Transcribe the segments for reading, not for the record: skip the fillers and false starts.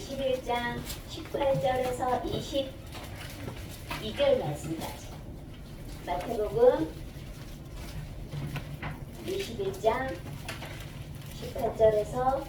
21장 18절에서 22절 말씀까지. 마태복음 21장 18절에서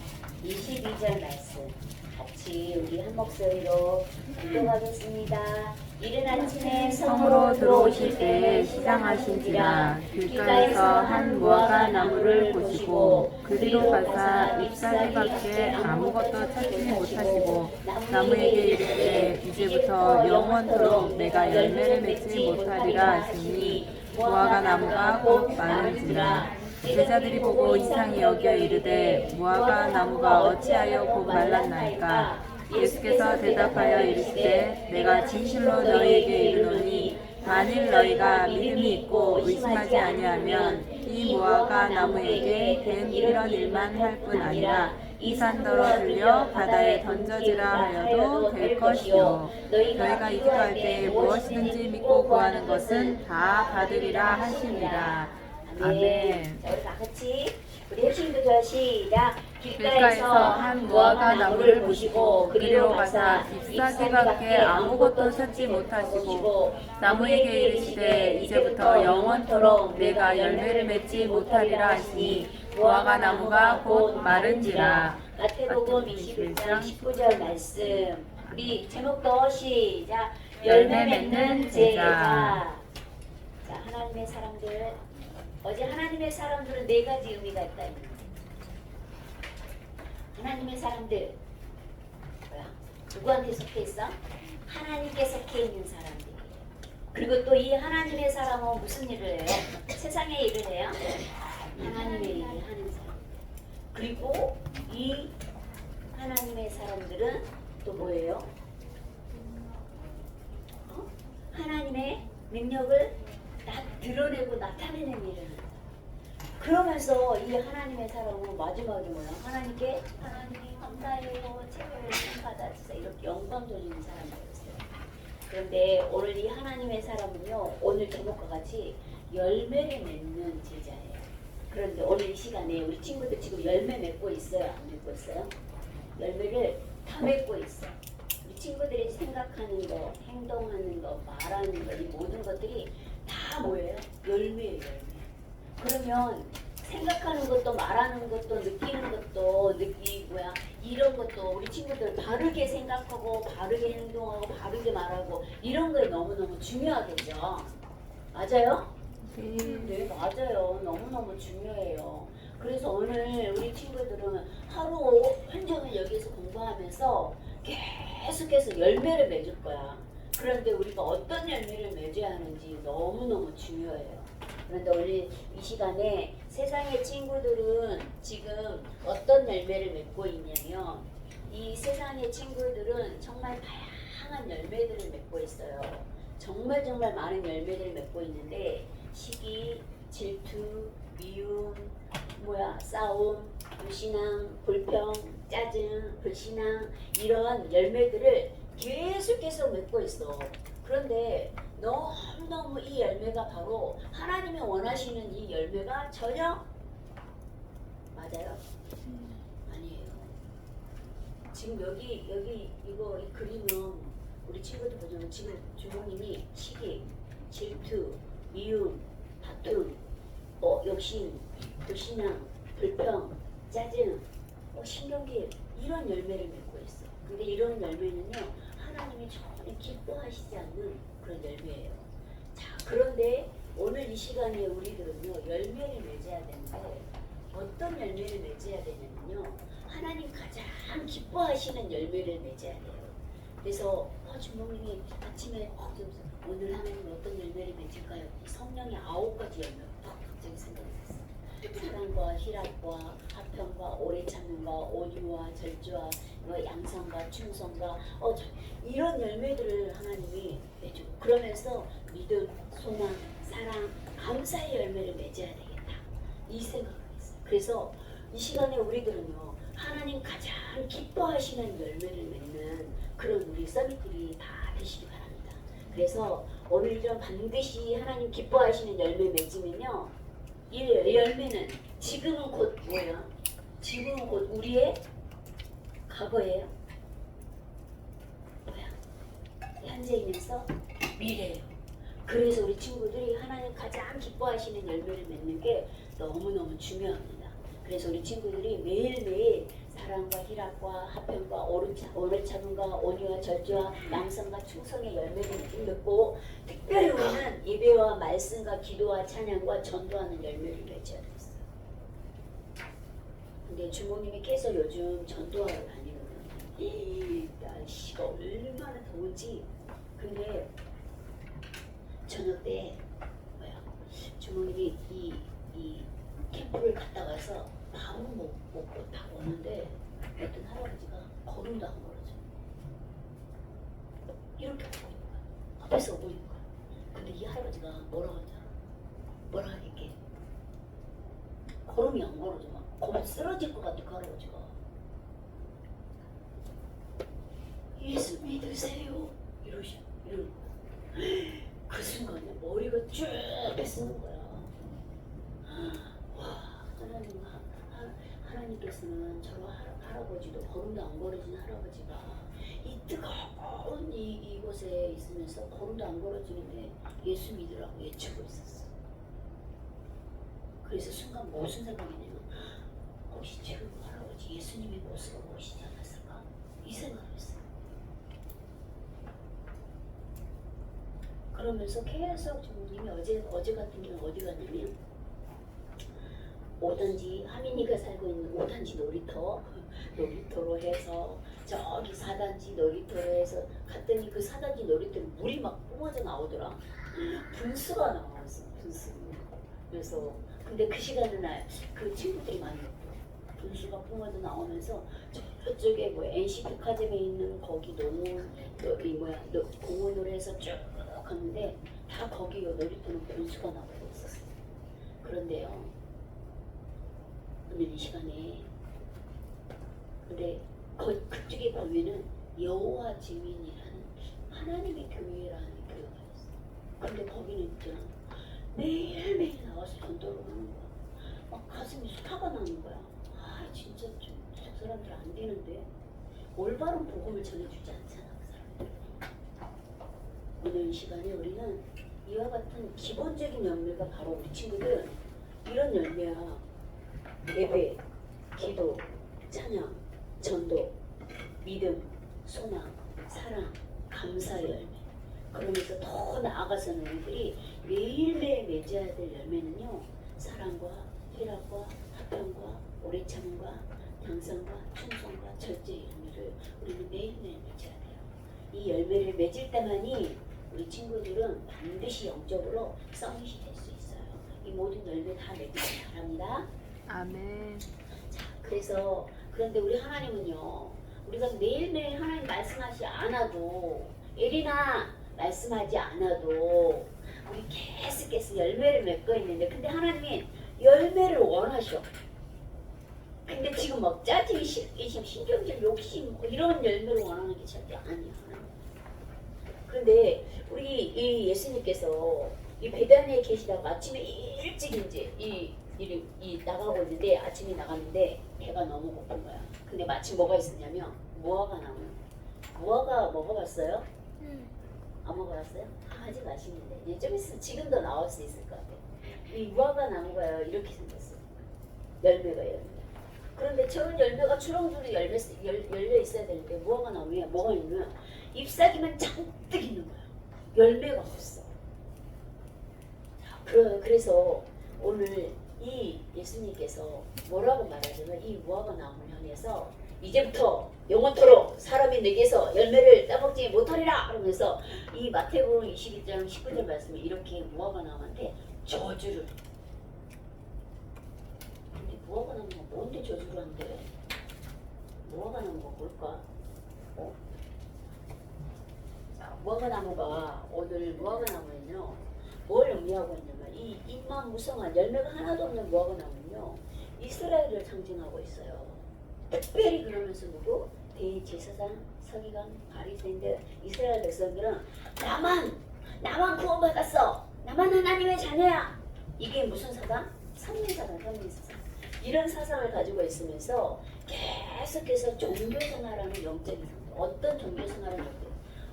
22절 말씀 같이 우리 한 목소리로 읽어가겠습니다. 이른 아침에 성으로 들어오실 때 시장하신지라 길가에서 한 무화과 나무를 보시고 그리로 가사 잎사귀밖에 아무것도 찾지 못하시고 나무에게 이르되 이제부터 영원토록 내가 열매를 맺지 못하리라 하시니 무화과 나무가 곧 마른지라. 제자들이 보고 이상히 여겨 이르되 무화과 나무가 어찌하여 곧 말랐나이까. 예수께서 대답하여 이르시되 내가 진실로 너희에게 이르노니 만일 너희가 믿음이 있고 의심하지 아니하면 이 무화과 나무에게 된 이런 일만 할 뿐 아니라 이 산더러 들려 바다에 던져지라 하여도 될 것이요 너희가 기도할 때 무엇이든지 믿고 구하는 것은 다 받으리라 하시니라. 아멘. 자, 우리 다 같이 우리 핵심 구절 시작. 길가에서 한 무화과 나무를 보시고 그리로 가사 잎사귀밖에 아무것도 찾지 못하시고 나무에게 이르시되 이제부터 영원토록 내가 열매를 맺지 못하리라 하시니 무화과 나무가 곧 마른지라. 마태복음 21장 19절 말씀. 우리 제목도 시작. 열매 맺는 제자. 자, 하나님의 사람들. 어제 하나님의 사람들은 네 가지 의미가 있다. 하나님의 사람들 뭐야? 누구한테 속해 있어? 하나님께 속해 있는 사람들이에요. 그리고 또 이 하나님의 사람은 무슨 일을 해요? 세상에 일을 해요. 하나님의 일을 하는 사람. 그리고 이 하나님의 사람들은 또 뭐예요? 하나님의 능력을 드러내고 나타내는 일을 한다. 그러면서 이 하나님의 사람은 마지막에 뭐야? 하나님께 하나님 감사해요. 제발 받아주세요. 이렇게 영광 돌리는 사람이었어요. 그런데 오늘 이 하나님의 사람은요. 오늘 제목과 같이 열매를 맺는 제자예요. 그런데 오늘 이 시간에 우리 친구들 지금 열매 맺고 있어요? 안 맺고 있어요? 열매를 다 맺고 있어. 우리 친구들이 생각하는 거, 행동하는 거, 말하는 거, 이 모든 것들이 다 뭐예요? 열매예요, 열매. 그러면 생각하는 것도 말하는 것도 느끼는 것도 뭐야 이런 것도 우리 친구들 바르게 생각하고 바르게 행동하고 바르게 말하고 이런 거에 너무너무 중요하겠죠. 맞아요? 네, 맞아요. 너무너무 중요해요. 그래서 오늘 우리 친구들은 하루 온종일 여기서 공부하면서 계속해서 열매를 맺을 거야. 그런데 우리가 어떤 열매를 맺어야 하는지 너무너무 중요해요. 그런데 우리 이 시간에 세상의 친구들은 지금 어떤 열매를 맺고 있냐면 이 세상의 친구들은 정말 다양한 열매들을 맺고 있어요. 정말 많은 열매들을 맺고 있는데 시기, 질투, 미움, 싸움, 불신앙, 불평, 짜증, 불신앙 이런 열매들을 계속 맺고 있어. 그런데 너무너무 이 열매가 바로 하나님이 원하시는 이 열매가 전혀 맞아요? 아니에요. 지금 여기 이거 이 그림은 우리 친구들 보자면 지금 주부님이 시기, 질투, 미움, 다툼, 욕심, 불신앙, 불평, 짜증, 신경계 이런 열매를 맺고 있어. 근데 이런 열매는요 하나님이 전혀 기뻐하시지 않는 그런 열매예요. 자, 그런데 오늘 이 시간에 우리들은요 열매를 맺어야 되는데 어떤 열매를 맺어야 되냐면요 하나님 가장 기뻐하시는 열매를 맺어야 돼요. 그래서 주목님이 아침에 오늘 하나님 어떤 열매를 맺을까요? 성령의 9가지 열매 갑자기 생각났어요. 사랑과 희락과 화평과 오래 참음과 온유와 절주와 양성과 충성과 이런 열매들을 하나님이 맺고 그러면서 믿음, 소망, 사랑, 감사의 열매를 맺어야 되겠다 이 생각을 했어요. 그래서 이 시간에 우리들은요 하나님 가장 기뻐하시는 열매를 맺는 그런 우리 서밋들이 다 되시기 바랍니다. 그래서 오늘처럼 반드시 하나님 기뻐하시는 열매 맺으면요 이 열매는 지금은 곧 뭐예요? 지금은 곧 우리의 과거예요? 현재이면서 미래예요. 그래서 우리 친구들이 하나님 가장 기뻐하시는 열매를 맺는 게 너무너무 중요합니다. 그래서 우리 친구들이 매일매일 사랑과 희락과 화평과 오래 참음과 온유와 절제와 양성과 충성의 열매를 맺고, 특별히 우리는 예배와 말씀과 기도와 찬양과 전도하는 열매를 맺어야 되겠어요. 근데 주모님이 계속 요즘 전도하러 다니거든요. 이 날씨가 얼마나 더운지. 근데 저녁 때 주모님이 이 캠프를 갔다 와서 밥은 먹고 다 오는데 어떤 할아버지가 걸음도 안 걸어져. 이렇게 오고 있는 거야. 앞에서 오고 있는 거야. 근데 이 할아버지가 뭐라고 하냐? 뭐라 하겠게? 걸음이 안 걸어져. 막 거기 쓰러질 것 같아, 그 할아버지가. 예수 믿으세요. 이러는 거야. 그 순간에 머리가 쭉 뺏는 거야. 와, 하나님께서는 저런 할아버지도 걸음도 안 걸어진 할아버지가 이 뜨거운 이곳에 있으면서 걸음도 안 걸어지는데 예수 믿으라고 외치고 있었어. 그래서 순간 무슨 생각이냐면, 혹시 저 할아버지 예수님의 모습을 보시지 않았을까? 이 생각을 했어요. 그러면서 계속 주님이 어제 같은 경우는 어디 갔냐면, 오단지, 하민이가 살고 있는 오단지 놀이터로 해서 저기 4단지 놀이터로 해서 갔더니 그 4단지 놀이터에 물이 막 뿜어져 나오더라. 분수가 나왔어, 분수. 그래서 근데 그 시간은 그 친구들이 많이 없고, 분수가 뿜어져 나오면서 저쪽에 뭐 NC 백화점에 있는 거기 공원으로 해서 쭉 갔는데 다 거기 놀이터는 분수가 나오고 있었어요. 그런데요, 오늘 이 시간에 근데 그쪽에 보면은 여호와 증인이라는 하나님의 교회라는 교회가 있어요. 근데 거기는 있잖아, 매일매일 나와서 전도를 하는 거야. 막 가슴이 화가 나는 거야. 아, 진짜 좀 저 사람들 안 되는데 올바른 복음을 전해주지 않잖아, 그 사람들. 오늘 이 시간에 우리는 이와 같은 기본적인 열매가 바로 우리 친구들 이런 열매야. 예배, 기도, 찬양, 전도, 믿음, 소망, 사랑, 감사의 열매. 그러면서 더 나아가서는 우리들이 매일매일 맺어야 될 열매는요, 사랑과 희락과 화평과 오래 참음과 양성과 충성과 절제의 열매를 우리는 매일매일 맺어야 돼요. 이 열매를 맺을 때만이 우리 친구들은 반드시 영적으로 성인이 될 수 있어요. 이 모든 열매 다 맺기를 바랍니다. 아멘. 자, 그런데 우리 하나님은요, 우리가 매일매일 하나님 말씀하지 않아도, 에리나 말씀하지 않아도 우리 계속해서 열매를 맺고 있는데, 근데 하나님이 열매를 원하셔. 근데 지금 막 짜증이, 신경질, 욕심 이런 열매를 원하는 게 절대 아니야. 그런데 우리 이 예수님께서 이 베다니에 계시다가 아침에 일찍 이제 이 나가고 있는데, 아침에 나갔는데 배가 너무 고픈 거야. 근데 마침 뭐가 있었냐면 무화과 나무. 무화과 먹어봤어요? 안 먹어봤어요? 아직 아시는데 이제 좀 있으면 지금도 나올 수 있을 것 같아. 이 무화과 나무가요, 이렇게 생겼어. 열매가. 그런데 저 열매가 주렁주렁 열려 있어야 되는데, 무화과 나무에 뭐가 있냐면 잎사귀만 잔뜩 있는 거야. 열매가 없어. 그래서 오늘 이 예수님께서 뭐라고 말하자면, 이 무화과 나무를 향해서 이제부터 영원토록 사람이 내게서 열매를 따먹지 못하리라 그러면서 이 마태복음 22장 19절 말씀에 이렇게 무화과 나무한테 저주를. 근데 무화과 나무가 뭔데 저주를 한대? 무화과 나무가 뭘까? 자, 무화과 나무가, 오늘 무화과 나무는요, 뭘 의미하고 있냐면, 이 잎만 무성한 열매가 하나도 없는 무화과 나무는요, 이스라엘을 상징하고 있어요. 특별히 그러면서 누구? 대제사장, 서기관, 바리새인들, 이스라엘 백성들은 나만 구원받았어, 나만 하나님의 자녀야. 이게 무슨 사상? 선민사상. 이런 사상을 가지고 있으면서 계속해서 종교생활하는 영적인 상태. 어떤 종교생활을 할 때?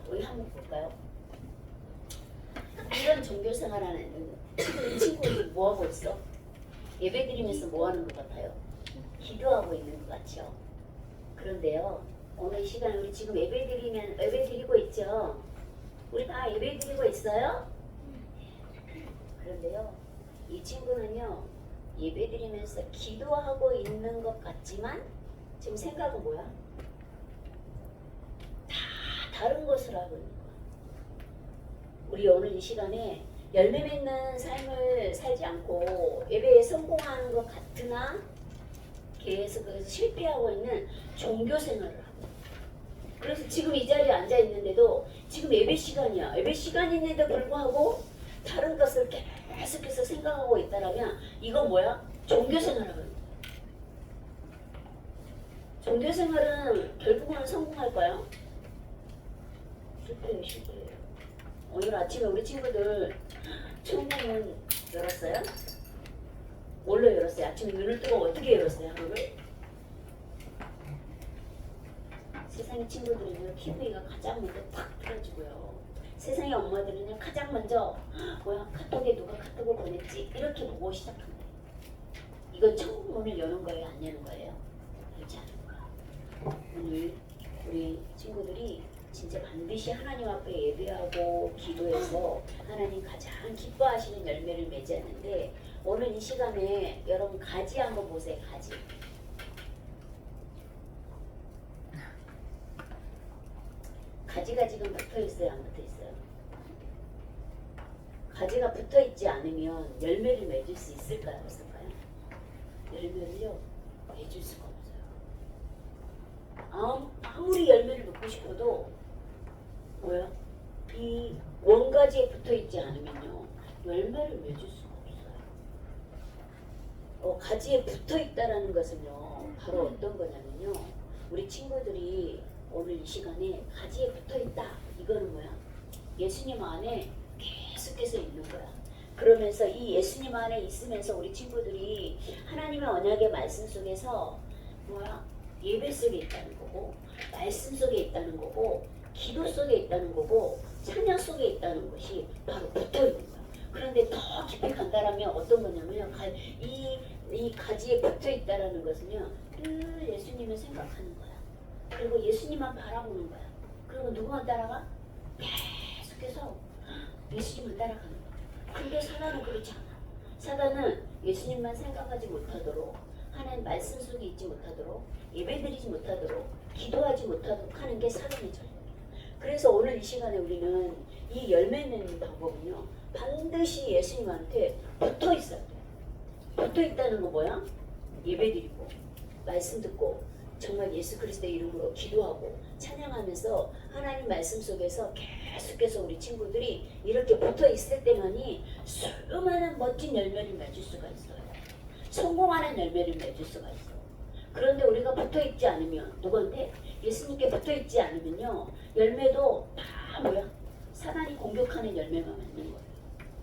우리 한번 볼까요? 이런 종교 생활하는 친구들이 뭐 하고 있어? 예배 드리면서 뭐 하는 것 같아요? 기도하고 있는 것 같죠? 그런데요, 오늘 이 시간에 우리 지금 예배 드리고 있죠? 우리 다 예배 드리고 있어요? 그런데요, 이 친구는요, 예배 드리면서 기도하고 있는 것 같지만 지금 생각은 뭐야? 다 다른 것을 하고 있는 거야. 우리 오늘 이 시간에 열매 맺는 삶을 살지 않고 예배에 성공하는 것 같으나 계속해서 실패하고 있는 종교 생활을 하고, 그래서 지금 이 자리에 앉아 있는데도 지금 예배 시간이야. 예배 시간인데도 불구하고 다른 것을 계속해서 생각하고 있다라면 이건 뭐야? 종교 생활을 하는 거야. 종교 생활은 결국은 성공할까요? 실패예요. 오늘 아침에 우리 친구들 천국문 열었어요? 뭘로 열었어요? 아침에 눈을 뜨고 어떻게 열었어요? 하루를? 세상의 친구들은요, TV가 가장 먼저 탁 틀어지고요. 세상의 엄마들은요, 가장 먼저 뭐야, 카톡에 누가 카톡을 보냈지? 이렇게 보고 시작합니다. 이건 천국문을 여는 거예요? 안 여는 거예요? 열지 않은 거야. 오늘 우리 친구들이 진짜 반드시 하나님 앞에 예배하고 기도해서 하나님 가장 기뻐하시는 열매를 맺었는데, 오늘 이 시간에 여러분 가지 한번 보세요. 가지. 가지가 지금 붙어 있어요? 안 붙어 있어요? 가지가 붙어 있지 않으면 열매를 맺을 수 있을까요? 없을까요? 열매를요, 맺을 수가 없어요. 아무리 열매를 맺고 싶어도 뭐야? 이 원가지에 붙어 있지 않으면요, 열매를 맺을 수가 없어요. 가지에 붙어 있다라는 것은요, 바로 어떤 거냐면요, 우리 친구들이 오늘 이 시간에 가지에 붙어 있다. 이거는 뭐야? 예수님 안에 계속해서 있는 거야. 그러면서 이 예수님 안에 있으면서 우리 친구들이 하나님의 언약의 말씀 속에서 뭐야? 예배 속에 있다는 거고, 말씀 속에 있다는 거고, 기도 속에 있다는 거고, 찬양 속에 있다는 것이 바로 붙어 있는 거야. 그런데 더 깊이 간다라면 어떤 거냐면요, 이 가지에 붙어 있다라는 것은요, 늘 예수님을 생각하는 거야. 그리고 예수님만 바라보는 거야. 그리고 누구만 따라가? 계속해서 예수님을 따라가는 거야. 근데 사단은 그렇지 않아. 사단은 예수님만 생각하지 못하도록, 하나님 말씀 속에 있지 못하도록, 예배드리지 못하도록, 기도하지 못하도록 하는 게 사단의 전략이야. 그래서 오늘 이 시간에 우리는 이 열매 맺는 방법은요, 반드시 예수님한테 붙어 있어야 돼. 붙어 있다는 거 뭐야? 예배드리고, 말씀 듣고, 정말 예수 그리스도의 이름으로 기도하고 찬양하면서 하나님 말씀 속에서 계속해서 우리 친구들이 이렇게 붙어 있을 때만이 수많은 멋진 열매를 맺을 수가 있어요. 성공하는 열매를 맺을 수가 있어. 그런데 우리가 붙어 있지 않으면, 누구한테? 예수님께 붙어 있지 않으면요, 열매도 다 뭐야? 사단이 공격하는 열매만 맺는 거예요.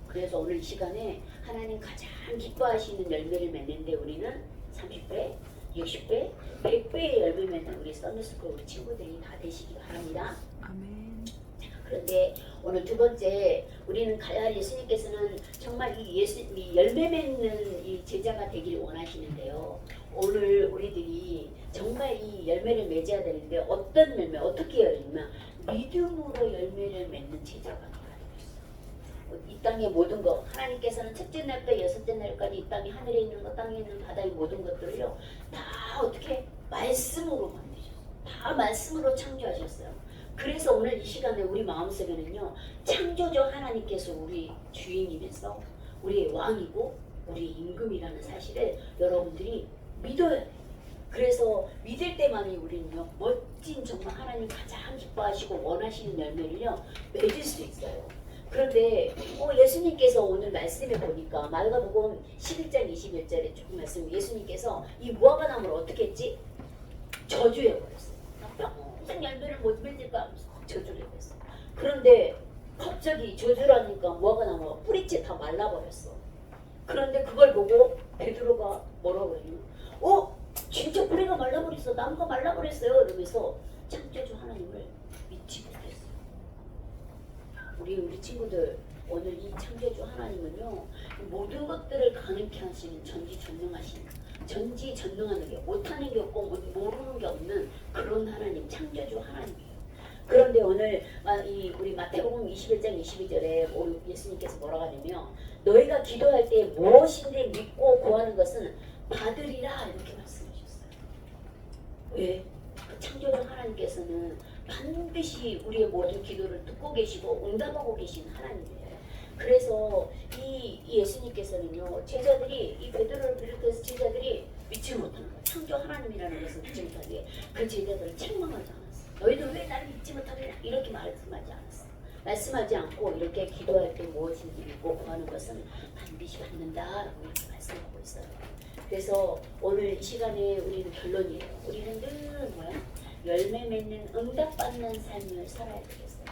그래서 오늘 이 시간에 하나님 가장 기뻐하시는 열매를 맺는데 우리는 30배, 60배, 100배의 열매 맺는 우리 썬더스쿨 우리 친구들이 다 되시기 바랍니다. 아멘. 자, 그런데 오늘 두 번째, 우리는 가야 예수님께서는 정말 이 열매 맺는 이 제자가 되기를 원하시는데요. 오늘 우리들이 정말 이 열매를 맺어야 되는데 어떤 열매, 어떻게 열매냐? 믿음으로 열매를 맺는 제자가 되어야 되겠어. 이 땅의 모든 것, 하나님께서는 첫째 날부터 여섯째 날까지 이 땅에 하늘에 있는 것, 땅에 있는 바다의 모든 것들을요, 다 어떻게 말씀으로 만드셨어요. 다 말씀으로 창조하셨어요. 그래서 오늘 이 시간에 우리 마음속에는요, 창조주 하나님께서 우리 주인이면서 우리의 왕이고 우리 임금이라는 사실을 여러분들이 믿어야 돼요. 그래서 믿을 때만이 우리는요, 멋진 정말 하나님 가장 기뻐하시고 원하시는 열매를요 맺을 수 있어요. 그런데 예수님께서 오늘 말씀에 보니까 마가복음 11장 21절에 조금 말씀, 예수님께서 이 무화과나무를 어떻게 했지? 저주해 버렸어요. 평생 열매를 못 맺을까 하면서 저주를 했어요. 그런데 갑자기 저주라니까 무화과나무가 뿌리째 다 말라버렸어. 그런데 그걸 보고 베드로가 뭐라고 했냐? 진짜 뿌리가 말라버렸어. 나무가 말라버렸어요. 이러면서 창조주 하나님을 믿지 못했어요. 친구들 오늘 이 창조주 하나님은요 모든 것들을 가능케 하시는 전지전능한 게 못하는 게 없고 모르는 게 없는 그런 하나님 창조주 하나님이에요. 그런데 오늘 우리 마태복음 21장 22절에 예수님께서 뭐라고 하냐면 너희가 기도할 때 무엇인지 믿고 구하는 것은 받으리라 이렇게 말씀하셨어요. 왜? 그 창조주 하나님께서는 반드시 우리의 모든 기도를 듣고 계시고 응답하고 계신 하나님이에요. 그래서 이 예수님께서는요 제자들이 이 베드로를 비롯해서 제자들이 믿지 못하는 거예요. 창조 하나님이라는 것을 믿지 못하기에 그 제자들을 책망하지 않았어요. 너희들 왜 나를 믿지 못하느냐 이렇게 말씀하지 않았어요. 말씀하지 않고 이렇게 기도할 때 무엇인지 믿고 구하는 것은 반드시 받는다라고 이렇게 말씀하고 있어요. 그래서 오늘 이 시간에 우리는 결론이에요. 우리는 늘 뭐야? 열매 맺는 응답받는 삶을 살아야 되겠어요.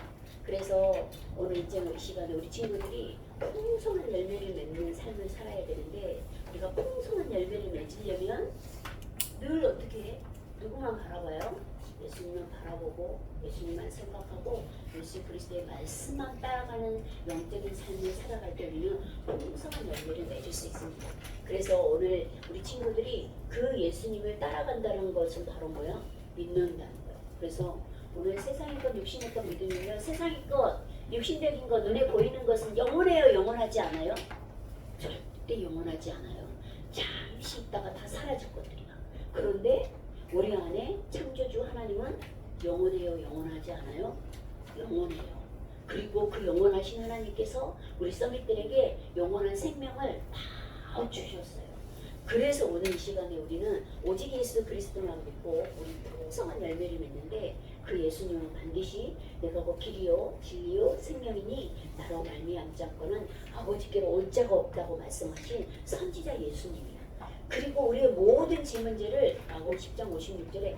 그래서 오늘 이제 이 시간에 우리 친구들이 풍성한 열매를 맺는 삶을 살아야 되는데 우리가 풍성한 열매를 맺으려면 늘 어떻게 해? 누구만 바라봐요? 예수님만 바라보고 예수님만 생각하고 예수 그리스도의 말씀만 따라가는 영적인 삶을 살아갈 때 우리는 풍성한 열매를 맺을 수 있습니다. 그래서 오늘 우리 친구들이 그 예수님을 따라간다는 것은 바로 뭐야? 믿는다는 거예요. 그래서 오늘 세상의 것, 육신의 것 믿으면 세상의 것, 육신적인 것, 눈에 보이는 것은 영원해요? 영원하지 않아요? 절대 영원하지 않아요. 잠시 있다가 다 사라질 것들이야. 그런데 우리 안에 창조주 하나님은 영원해요? 영원하지 않아요? 영원해요. 그리고 그 영원하신 하나님께서 우리 서밋들에게 영원한 생명을 다 주셨어요. 그래서 오늘 이 시간에 우리는 오직 예수 그리스도만 믿고 우리 풍성한 열매를 맺는데 그 예수님은 반드시 내가 곧 길이요 진리요 생명이니 나로 말미암지 않고는 아버지께로 올 자가 없다고 말씀하신 선지자 예수님이야. 그리고 우리의 모든 죄 문제를 마가복음 10장 56절에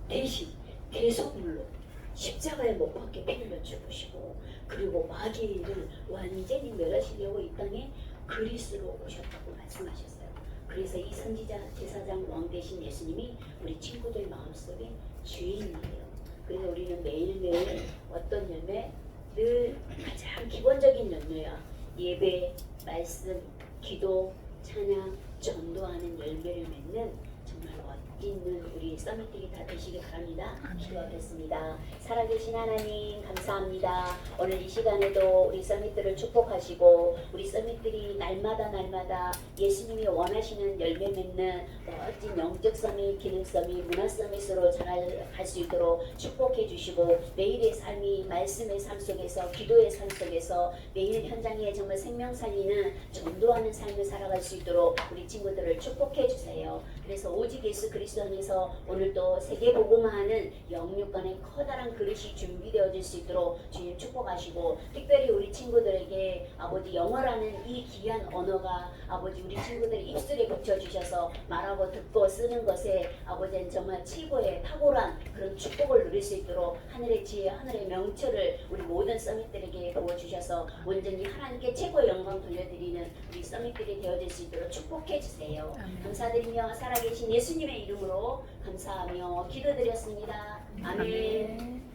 대신 대속물로 십자가에 못 박게 피를 죽으시고 그리고 마귀의 일을 완전히 멸하시려고 이 땅에 그리스도로 오셨다고 말씀하셨어요. 그래서 이 선지자 제사장 왕 되신 예수님이 우리 친구들 마음속에 주인이에요. 그래서 우리는 매일매일 어떤 열매? 늘 가장 기본적인 열매야. 예배, 말씀, 기도, 찬양, 전도하는 열매를 맺는 정말 멋있는 우리 서밋들이 다 되시길 바랍니다. 기도하겠습니다. 살아계신 하나님 감사합니다. 오늘 이 시간에도 우리 서밋들을 축복하시고 우리 서밋들이 날마다 예수님이 원하시는 열매 맺는 멋진 영적 서밋, 기능 서밋, 문화 서밋으로 자라갈 수 있도록 축복해 주시고 매일의 삶이 말씀의 삶 속에서 기도의 삶 속에서 매일 현장에 정말 생명 살리는 전도하는 삶을 살아갈 수 있도록 우리 친구들을 축복해 주세요. 그래서 오직 예수 그리스도 안에서 오늘도 세계복음화하는 영육간의 커다란 그릇이 준비되어질 수 있도록 주님 축복하시고 특별히 우리 친구들에게 아버지 영어라는 이 귀한 언어가 아버지 우리 친구들 입술에 붙여주셔서 말하고 듣고 쓰는 것에 아버지는 정말 최고의 탁월한 그런 축복을 누릴 수 있도록 하늘의 지혜 하늘의 명철을 우리 모든 서밋들에게 부어주셔서 온전히 하나님께 최고의 영광 돌려드리는 우리 서밋들이 되어질 수 있도록 축복해 주세요. 감사드리며 살아계신 예수님의 이름으로 감사하며 기도드렸습니다. 아멘.